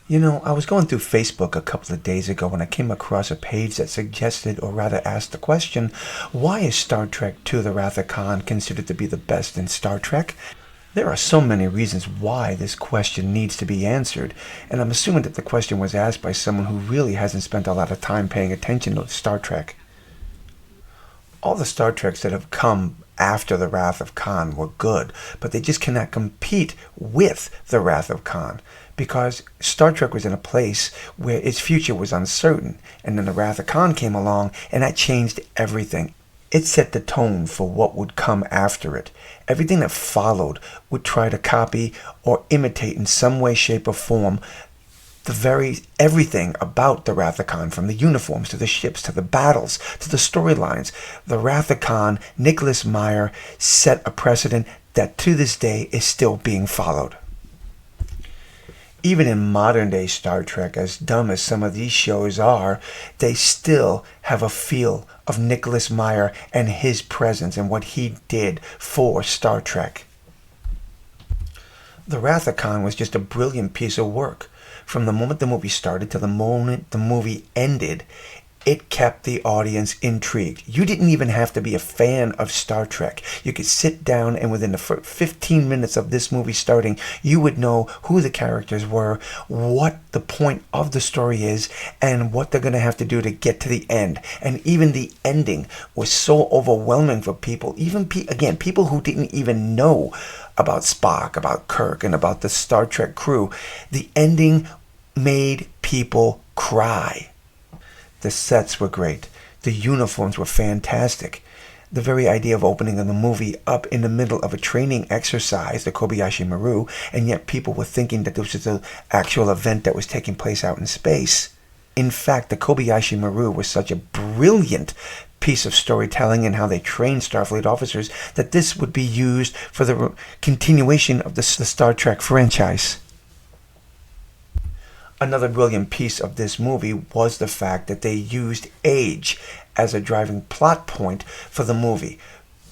You know, I was going through Facebook a couple of days ago when I came across a page that suggested, or rather asked the question, why is Star Trek II The Wrath of Khan considered to be the best in Star Trek? There are so many reasons why this question needs to be answered, and I'm assuming that the question was asked by someone who really hasn't spent a lot of time paying attention to Star Trek. All the Star Treks that have come after The Wrath of Khan were good, but they just cannot compete with The Wrath of Khan because Star Trek was in a place where its future was uncertain, and then The Wrath of Khan came along and that changed everything. It set the tone for what would come after it. Everything that followed would try to copy or imitate in some way, shape, or form the very everything about the Wrath of Khan, from the uniforms to the ships to the battles to the storylines. The Wrath of Khan, Nicholas Meyer, set a precedent that to this day is still being followed. Even in modern day Star Trek, as dumb as some of these shows are, they still have a feel of Nicholas Meyer and his presence and what he did for Star Trek. The Wrath of Khan was just a brilliant piece of work. From the moment the movie started to the moment the movie ended, it kept the audience intrigued. You didn't even have to be a fan of Star Trek. You could sit down and within the 15 minutes of this movie starting, you would know who the characters were, what the point of the story is, and what they're going to have to do to get to the end. And even the ending was so overwhelming for people, even again, people who didn't even know about Spock, about Kirk, and about the Star Trek crew. The ending made people cry. The sets were great. The uniforms were fantastic. The very idea of opening the movie up in the middle of a training exercise, the Kobayashi Maru, and yet people were thinking that this was an actual event that was taking place out in space. In fact, the Kobayashi Maru was such a brilliant piece of storytelling and how they trained Starfleet officers that this would be used for the continuation of the Star Trek franchise. Another brilliant piece of this movie was the fact that they used age as a driving plot point for the movie.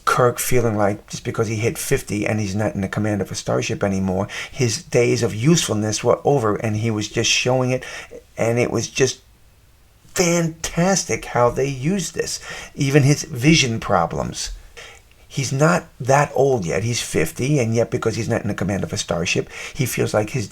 Kirk feeling like just because he hit 50 and he's not in the command of a starship anymore, his days of usefulness were over, and he was just showing it, and it was just fantastic how they used this. Even his vision problems. He's not that old yet. He's 50, and yet because he's not in the command of a starship, he feels like his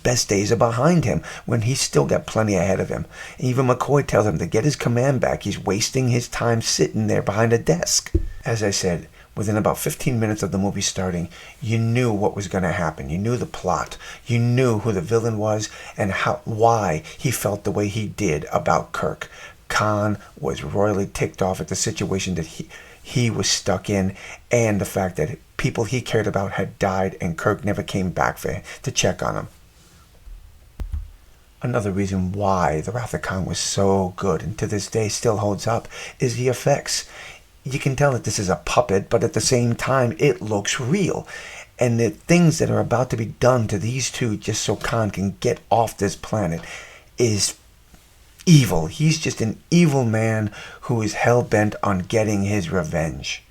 best days are behind him, when he's still got plenty ahead of him. Even McCoy tells him to get his command back. He's wasting his time sitting there behind a desk. As I said, within about 15 minutes of the movie starting, you knew what was going to happen. You knew the plot. You knew who the villain was and why he felt the way he did about Kirk. Khan was royally ticked off at the situation that he was stuck in, and the fact that people he cared about had died and Kirk never came back to check on him. Another reason why The Wrath of Khan was so good and to this day still holds up is the effects. You can tell that this is a puppet, but at the same time it looks real. And the things that are about to be done to these two just so Khan can get off this planet is evil. He's just an evil man who is hell-bent on getting his revenge.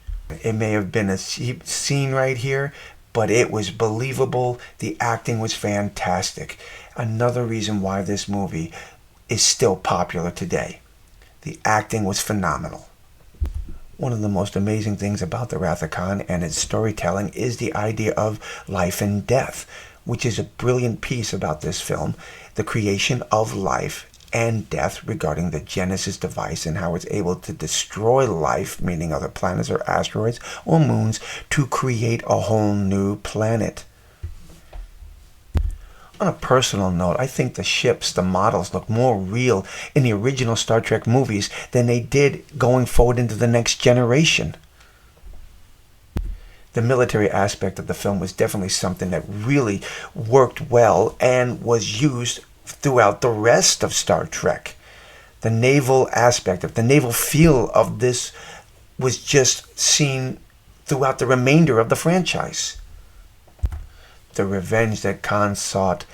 It may have been a cheap scene right here, but it was believable. The acting was fantastic. Another reason why this movie is still popular today. The acting was phenomenal. One of the most amazing things about The Wrath of Khan and its storytelling is the idea of life and death, which is a brilliant piece about this film. The creation of life and death regarding the Genesis device and how it's able to destroy life, meaning other planets or asteroids or moons, to create a whole new planet. On a personal note, I think the ships, the models, look more real in the original Star Trek movies than they did going forward into the next generation. The military aspect of the film was definitely something that really worked well and was used throughout the rest of Star Trek. The naval aspect of the naval feel of this was just seen throughout the remainder of the franchise. The revenge that Khan sought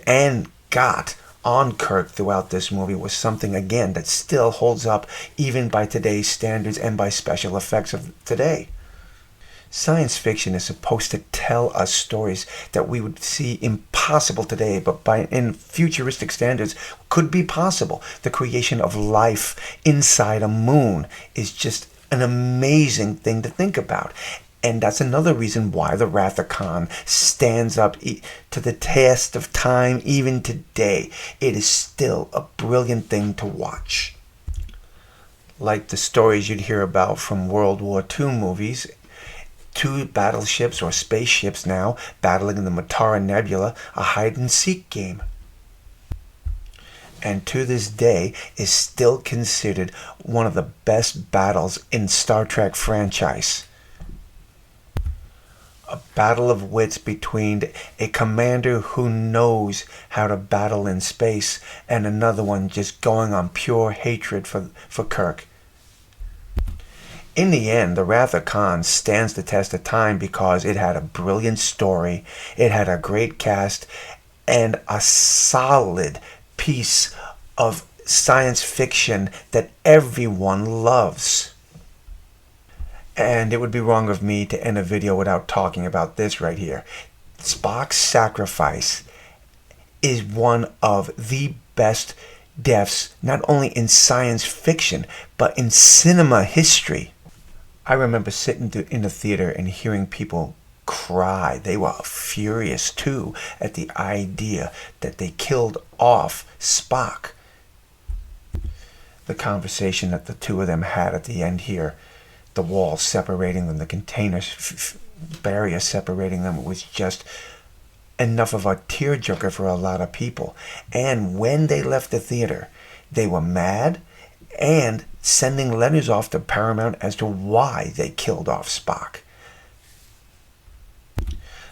and got on Kirk throughout this movie was something, again, that still holds up even by today's standards and by special effects of today. Science fiction is supposed to tell us stories that we would see impossible today, but in futuristic standards could be possible. The creation of life inside a moon is just an amazing thing to think about. And that's another reason why the Wrath of Khan stands up to the test of time even today. It is still a brilliant thing to watch. Like the stories you'd hear about from World War II movies, two battleships or spaceships now battling in the Matara Nebula, a hide-and-seek game. And to this day is still considered one of the best battles in Star Trek franchise. A battle of wits between a commander who knows how to battle in space and another one just going on pure hatred for Kirk. In the end, the Wrath of Khan stands the test of time because it had a brilliant story, it had a great cast, and a solid piece of science fiction that everyone loves. And it would be wrong of me to end a video without talking about this right here. Spock's sacrifice is one of the best deaths, not only in science fiction, but in cinema history. I remember sitting in the theater and hearing people cry. They were furious too at the idea that they killed off Spock. The conversation that the two of them had at the end here, the wall separating them, the container barrier separating them, was just enough of a tearjerker for a lot of people. And when they left the theater, they were mad and sending letters off to Paramount as to why they killed off Spock.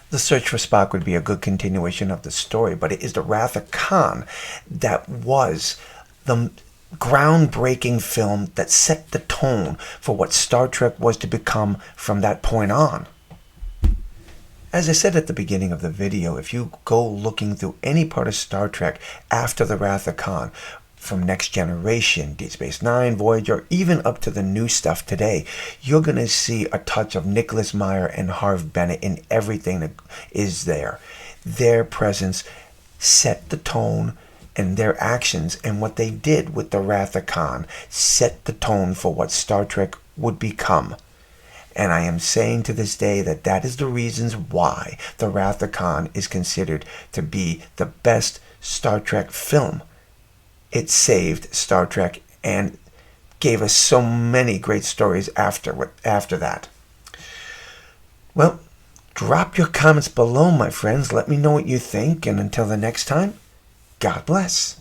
The search for Spock would be a good continuation of the story, but it is the Wrath of Khan that was the groundbreaking film that set the tone for what Star Trek was to become from that point on. As I said at the beginning of the video, if you go looking through any part of Star Trek after the Wrath of Khan, from Next Generation, Deep Space Nine, Voyager, even up to the new stuff today, you're going to see a touch of Nicholas Meyer and Harve Bennett in everything that is there. Their presence set the tone, and their actions and what they did with the Wrath of Khan set the tone for what Star Trek would become. And I am saying to this day that that is the reasons why the Wrath of Khan is considered to be the best Star Trek film. It saved Star Trek and gave us so many great stories after that. Well, drop your comments below, my friends. Let me know what you think. And until the next time, God bless.